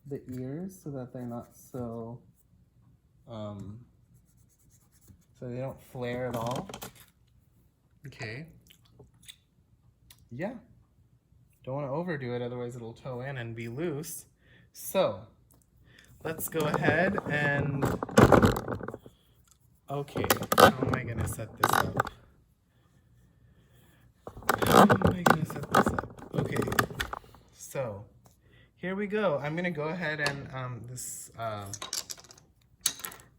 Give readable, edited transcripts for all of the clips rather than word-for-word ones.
the ears so that they're not so they don't flare at all. Okay. Yeah. Don't want to overdo it, otherwise it'll toe in and be loose. So let's go ahead and, okay, how am I gonna set this up? Okay, so here we go. I'm gonna go ahead and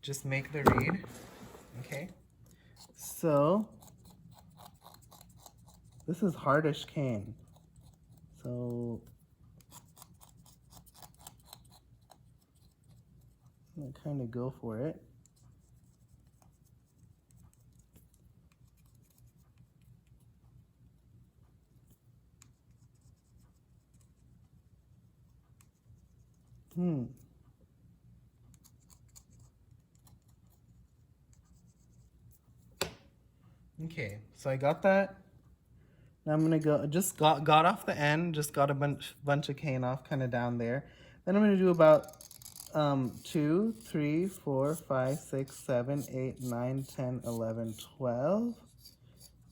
just make the reed. Okay, so this is hardish cane. So I'm gonna kind of go for it. Okay, so I got that. Now I'm gonna go, just got off the end, just got a bunch of cane off kind of down there. Then I'm gonna do about 2, 3, 4, 5, 6, 7, 8, 9, 10, 11, 12.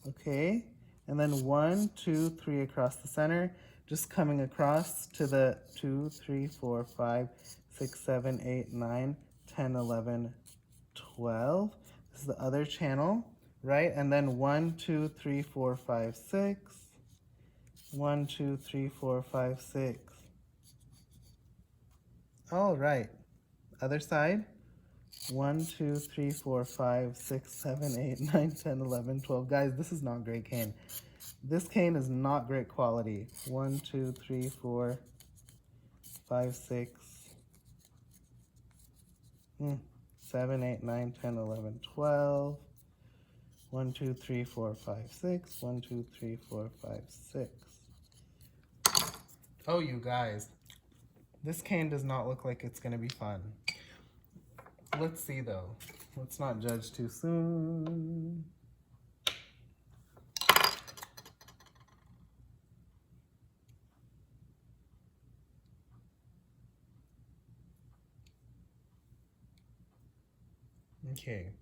Okay, and then 1, 2, 3 across the center, just coming across to the 2, 3, 4, 5, 6, 7, 8, 9, 10, 11, 12. This is the other channel, right? And then 1, 2, 3, 4, 5, 6. 1, 2, 3, 4, 5, 6. All right. Other side. 1, 2, 3, 4, 5, 6, 7, 8, 9, 10, 11, 12. Guys, this is not great cane. This cane is not great quality. 1, 2, 3, 4, 5, 6, 7, 8, 9, 10, 11, 12. 1, 2, 3, 4, 5, 6. 1, 2, 3, 4, 5, 6. Oh, you guys. This cane does not look like it's gonna be fun. Let's see though. Let's not judge too soon. Okay.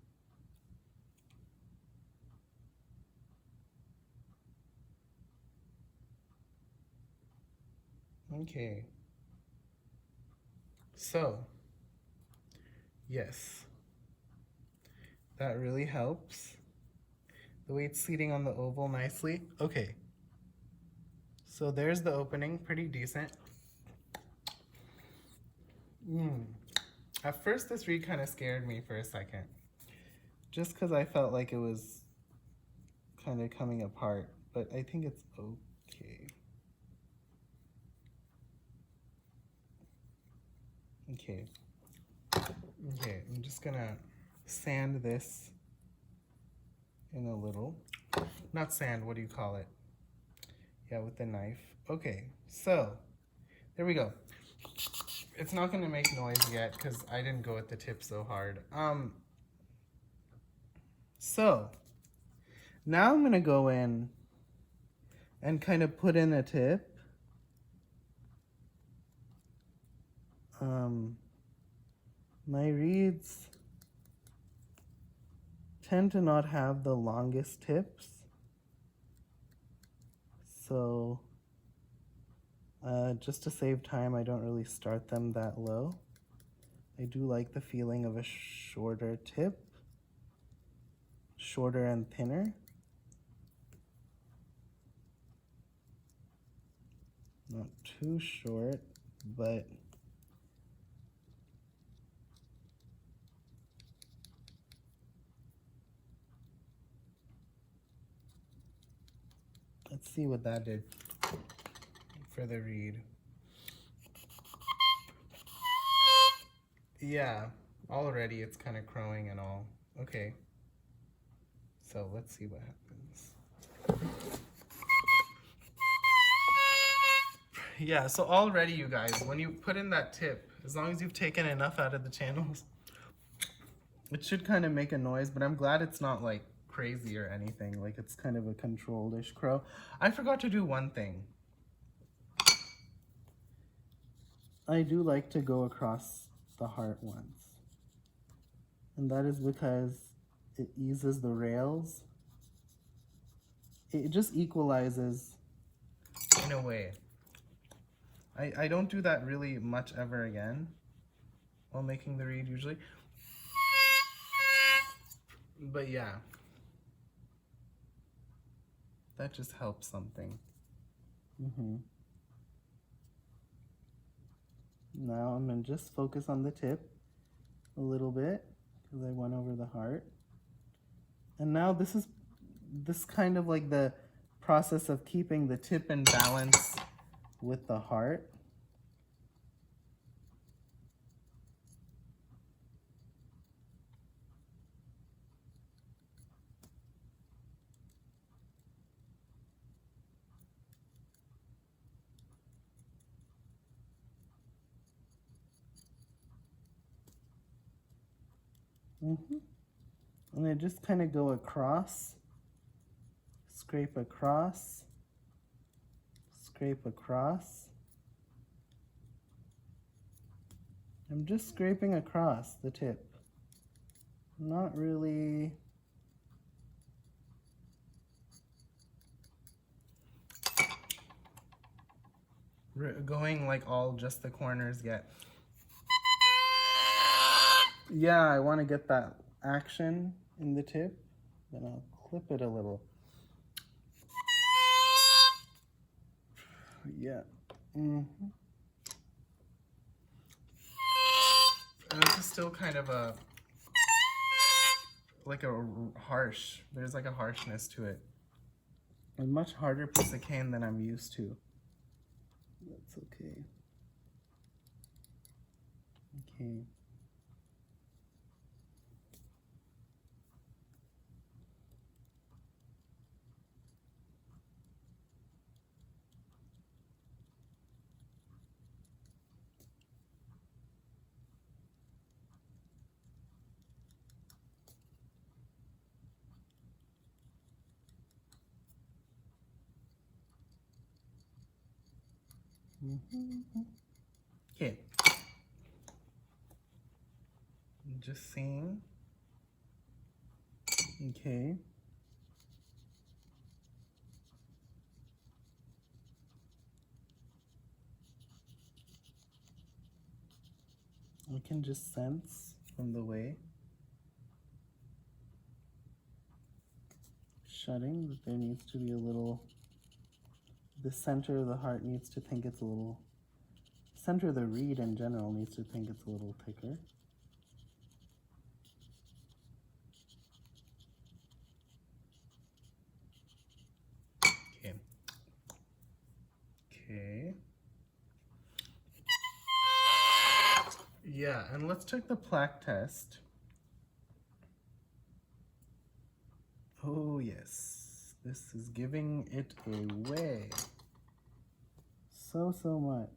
Okay. So, yes. That really helps. The way it's seating on the oval nicely. Okay. So there's the opening, pretty decent. At first this reed kind of scared me for a second. Just because I felt like it was kind of coming apart, but I think it's okay. Okay. Okay, I'm just gonna sand this in a little. Not sand, what do you call it? Yeah, with the knife. Okay, so there we go. It's not gonna make noise yet because I didn't go at the tip so hard. So now I'm gonna go in and kind of put in a tip. My reeds tend to not have the longest tips, so just to save time, I don't really start them that low. I do like the feeling of a shorter tip, shorter and thinner. Not too short, but let's see what that did for the reed. Yeah, already it's kind of crowing and all. Okay, so let's see what happens. Yeah, so already you guys, when you put in that tip, as long as you've taken enough out of the channels, it should kind of make a noise, but I'm glad it's not like crazy or anything. Like it's kind of a controlled-ish crow. I forgot to do one thing. I do like to go across the heart once. And that is because it eases the rails. It just equalizes in a way. I don't do that really much ever again while making the reed usually. But yeah, that just helps something. Now I'm gonna just focus on the tip a little bit because I went over the heart. And now this kind of like the process of keeping the tip in balance with the heart. And I just kind of go across, scrape across, scrape across. I'm just scraping across the tip. Not really. Going like all just the corners yet. Yeah, I want to get that action in the tip. Then I'll clip it a little. Yeah. And this is still kind of a harsh. There's like a harshness to it. A much harder piece of cane than I'm used to. That's okay. Okay. Okay. Just seeing. Okay. I can just sense from the way shutting that there needs to be a little, the center of the heart needs to think it's a little, center of the reed in general needs to think it's a little thicker. Okay. Okay. Yeah, and let's check the plaque test. Oh yes, this is giving it away. So much.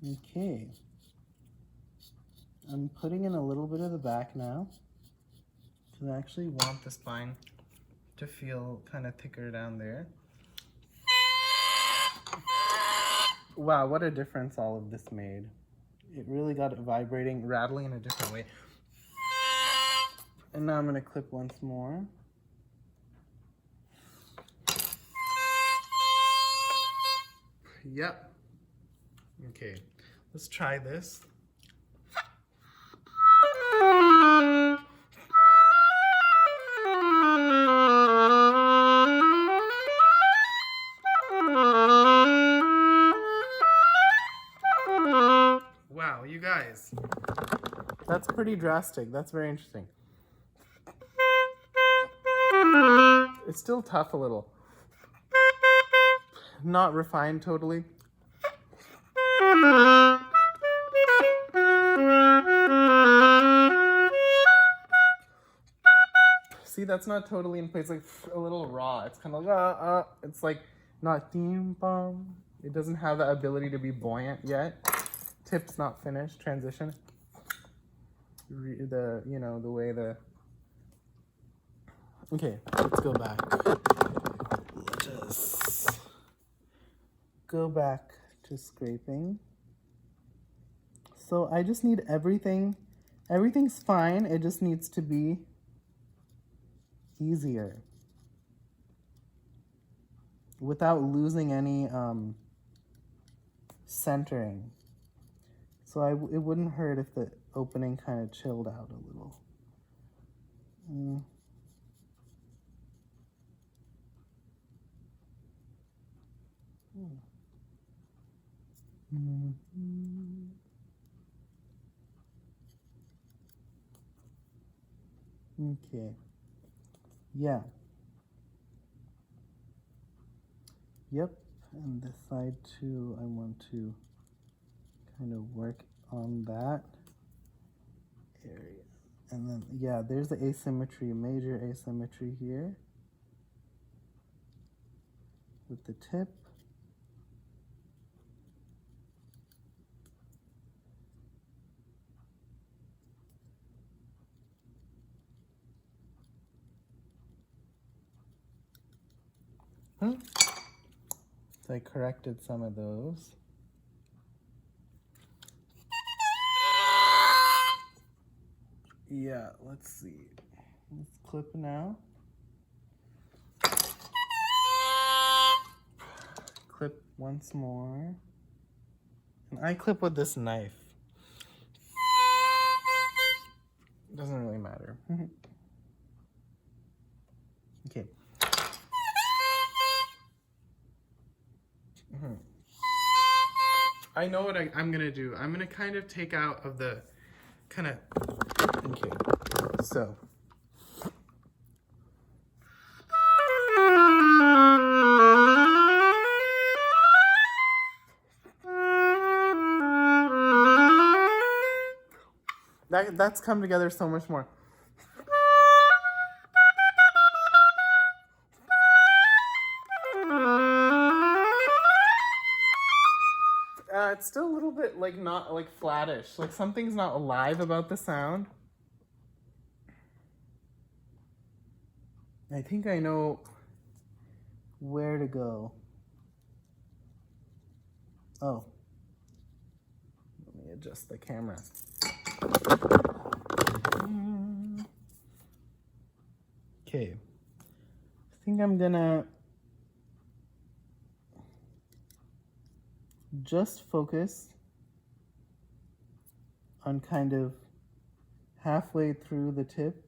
Okay. I'm putting in a little bit of the back now because I actually want the spine to feel kind of thicker down there. Wow, what a difference all of this made. It really got it vibrating, rattling in a different way. And now I'm going to clip once more. Yep. Okay, let's try this. Wow, you guys. That's pretty drastic. That's very interesting. It's still tough a little. Not refined totally. see, that's not totally in place, like a little raw. It's kind of it's like not theme bum. It doesn't have the ability to be buoyant yet. Tip's not finished, transition. The way the, okay, let's go back. Just go back to scraping. So I just need everything's fine, it just needs to be easier without losing any centering. So it wouldn't hurt if the opening kind of chilled out a little. Okay. Yeah. Yep. And this side too, I want to kind of work on that area. And then, yeah, there's the asymmetry, major asymmetry here with the tip. So I corrected some of those. Yeah, let's see. Let's clip now. Clip once more. And I clip with this knife. Doesn't really matter. Okay. I know what I'm gonna do. I'm gonna kind of take out of the kind of, okay, so. That's come together so much more. It's still a little bit like not like flattish, like something's not alive about the sound. I think I know where to go. Oh, let me adjust the camera. Okay, I think I'm gonna just focus on kind of halfway through the tip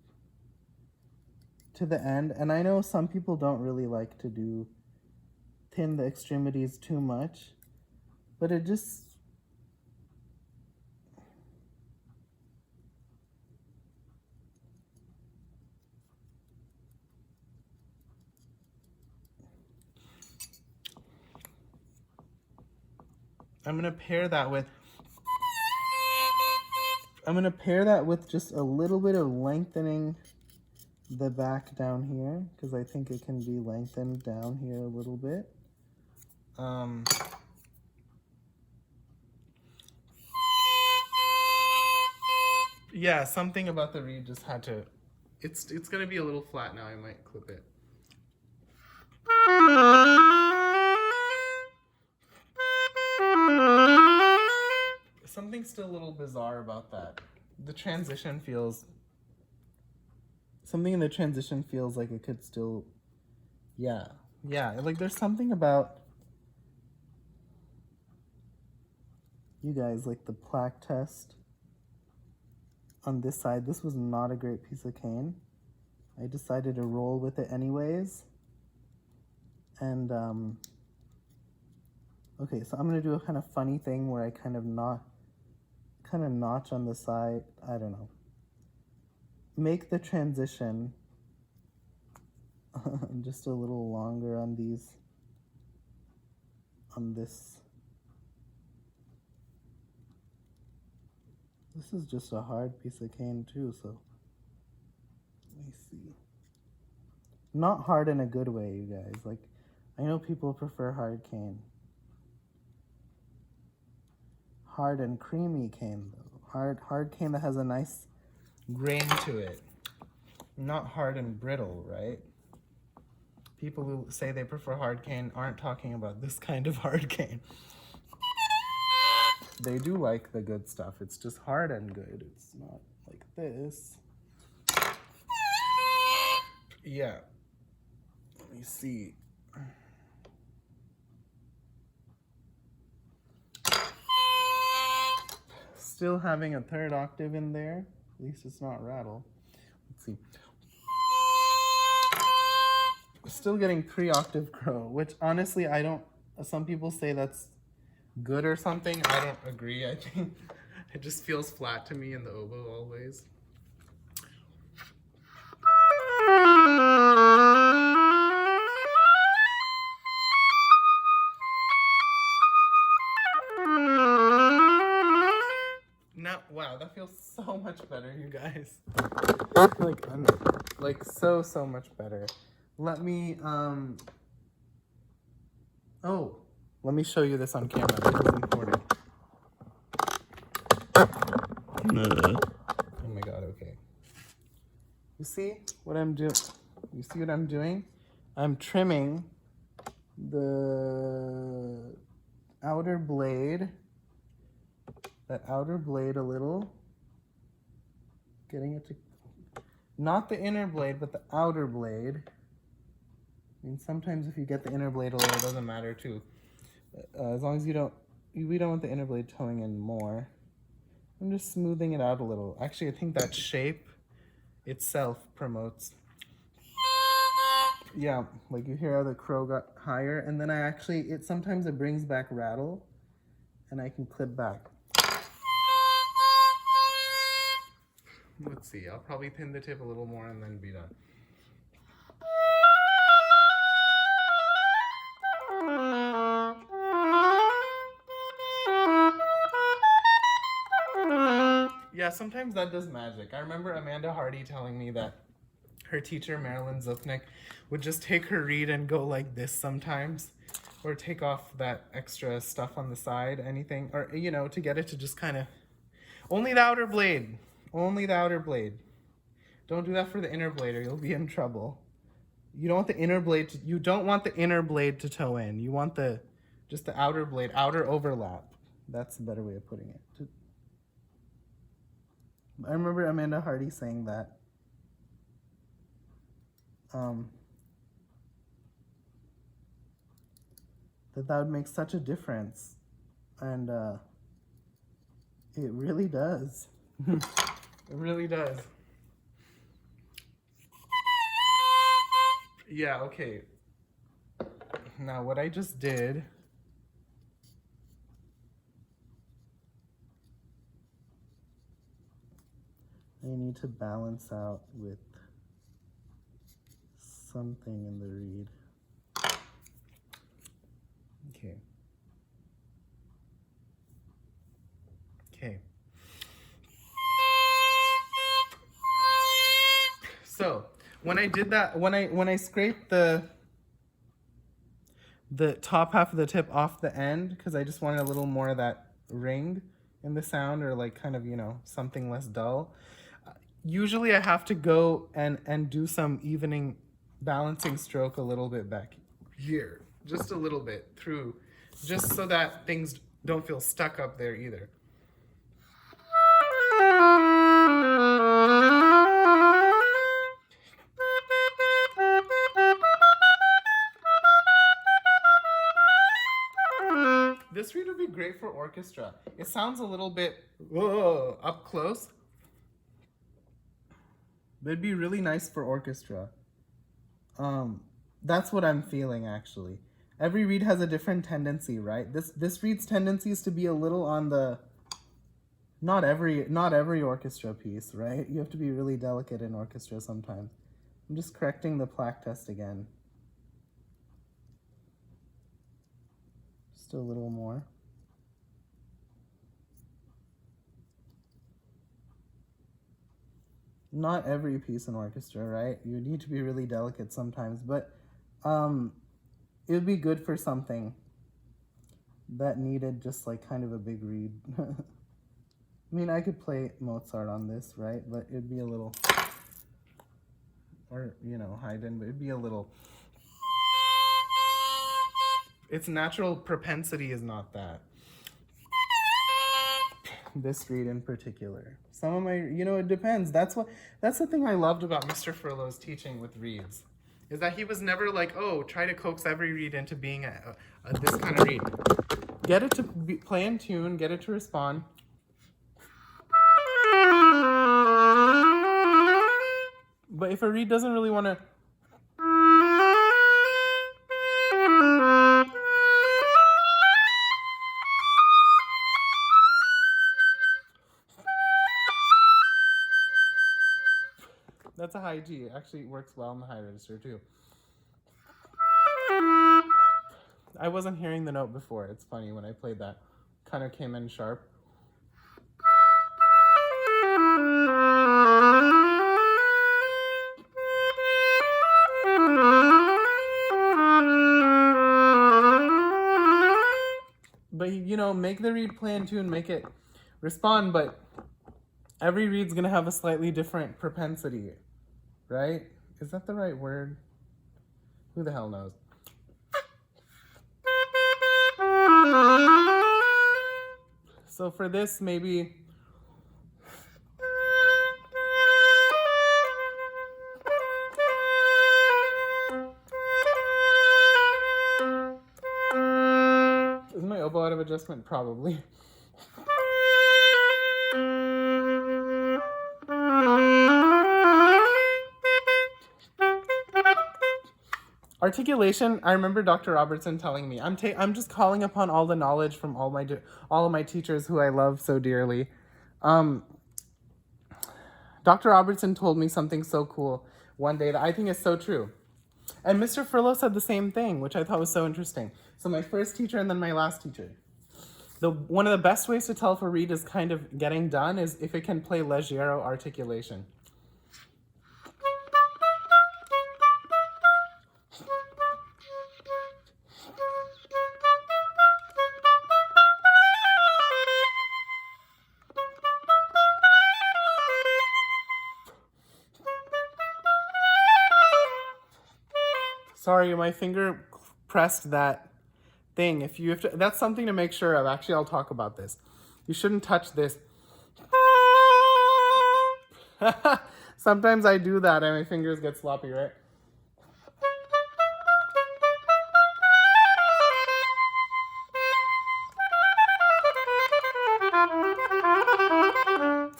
to the end. And I know some people don't really like to thin the extremities too much, but it just, I'm gonna pair that with just a little bit of lengthening the back down here, because I think it can be lengthened down here a little bit. Yeah, something about the reed just had to, it's gonna be a little flat now, I might clip it. Something's still a little bizarre about that. The transition feels, something in the transition feels like it could still, yeah, like there's something about, you guys, like the plaque test on this side, this was not a great piece of cane. I decided to roll with it anyways. And, okay, so I'm gonna do a kind of funny thing where I kind of notch on the side, I don't know. Make the transition just a little longer on these, on this. This is just a hard piece of cane too, so let me see. Not hard in a good way, you guys. Like, I know people prefer hard cane. Hard and creamy cane, though. Hard cane that has a nice grain to it. Not hard and brittle, right? People who say they prefer hard cane aren't talking about this kind of hard cane. They do like the good stuff. It's just hard and good. It's not like this. Yeah. Let me see. Still having a third octave in there. At least it's not rattle. Let's see. Still getting 3-octave crow, which honestly I don't, some people say that's good or something. I don't agree. I think it just feels flat to me in the oboe always. Now, wow, that feels so much better, you guys. Like so much better. Let me let me show you this on camera. This is important. Oh my god, okay. You see what I'm doing? You see what I'm doing? I'm trimming the outer blade, that outer blade a little. Getting it to, not the inner blade, but the outer blade. I mean, sometimes if you get the inner blade a little, it doesn't matter too. As long as we don't want the inner blade towing in more. I'm just smoothing it out a little. Actually, I think that shape itself promotes. Yeah, like you hear how the crow got higher, and then sometimes it brings back rattle, and I can clip back. Let's see, I'll probably thin the tip a little more and then be done. Yeah, sometimes that does magic. I remember Amanda Hardy telling me that her teacher, Marilyn Zupnik, would just take her reed and go like this sometimes, or take off that extra stuff on the side, anything, or, you know, to get it to just kind of, only the outer blade, only the outer blade. Don't do that for the inner blade or you'll be in trouble. You don't want the inner blade to toe in. You want just the outer blade, outer overlap. That's a better way of putting it. I remember Amanda Hardy saying that. That would make such a difference. And it really does. It really does. Yeah, okay. Now what I just did, I need to balance out with something in the reed. Okay. Okay. So when I did that, when I scraped the top half of the tip off the end, because I just wanted a little more of that ring in the sound, or like kind of, you know, something less dull. Usually I have to go and do some evening balancing stroke a little bit back here, just a little bit through, just so that things don't feel stuck up there either. This reed would be great for orchestra. It sounds a little bit up close, but it'd be really nice for orchestra. That's what I'm feeling, actually. Every reed has a different tendency, right? This reed's tendency is to be a little on the, not every orchestra piece, right? You have to be really delicate in orchestra sometimes. I'm just correcting the plaque test again. Just a little more. Not every piece in orchestra, right? You need to be really delicate sometimes, but it would be good for something that needed just like kind of a big reed. I mean, I could play Mozart on this, right? But it'd be a little, or, you know, Haydn, but it'd be a little. Its natural propensity is not that. This reed in particular. Some of my, you know, it depends. That's the thing I loved about Mr. Furlow's teaching with reeds, is that he was never like, oh, try to coax every reed into being this kind of reed. Get it to play in tune, get it to respond. But if a reed doesn't really want to, that's a high G. It actually works well in the high register too. I wasn't hearing the note before. It's funny, when I played that, kind of came in sharp. But, you know, make the reed play in tune, make it respond, but every reed's gonna have a slightly different propensity, right? Is that the right word? Who the hell knows? So for this, maybe is my oboe out of adjustment? Probably. Articulation, I remember Dr. Robertson telling me, I'm just calling upon all the knowledge from all of my teachers who I love so dearly. Dr. Robertson told me something so cool one day that I think is so true. And Mr. Furlow said the same thing, which I thought was so interesting. So my first teacher and then my last teacher. One of the best ways to tell if a reed is kind of getting done is if it can play leggero articulation. Sorry, my finger pressed that thing. If you have to, that's something to make sure of. Actually, I'll talk about this. You shouldn't touch this. Sometimes I do that and my fingers get sloppy, right?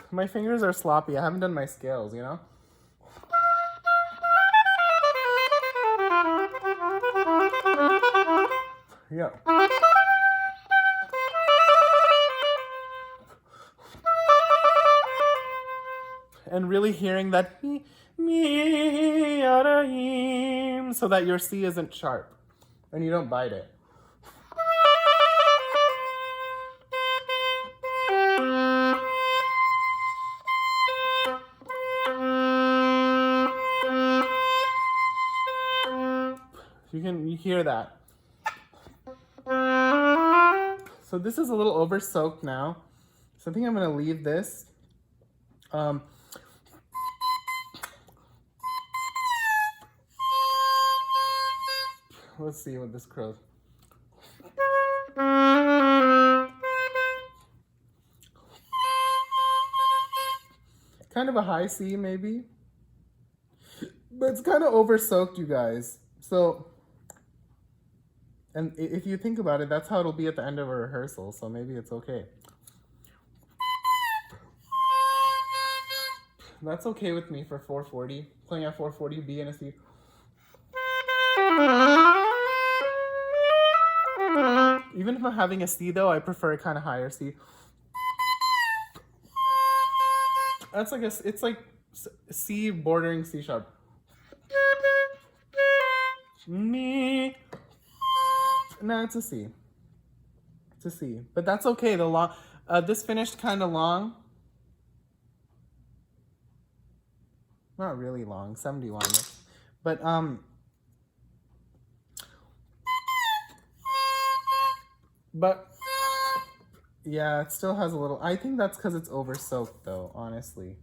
My fingers are sloppy. I haven't done my scales, you know? Yeah. And really hearing that so that your C isn't sharp and you don't bite it. You hear that. So this is a little over soaked now. So I think I'm gonna leave this. Let's see what this crows. Kind of a high C maybe. But it's kind of over soaked, you guys. So, and if you think about it, that's how it'll be at the end of a rehearsal. So maybe it's okay. That's okay with me for 440. Playing at 440, B and a C. Even if I'm having a C though, I prefer a kind of higher C. That's like it's like C bordering C sharp. Me. No, it's a C. It's a C, but that's okay. This finished kind of long. Not really long, 71. But yeah, it still has a little. I think that's because it's over soaked though, honestly.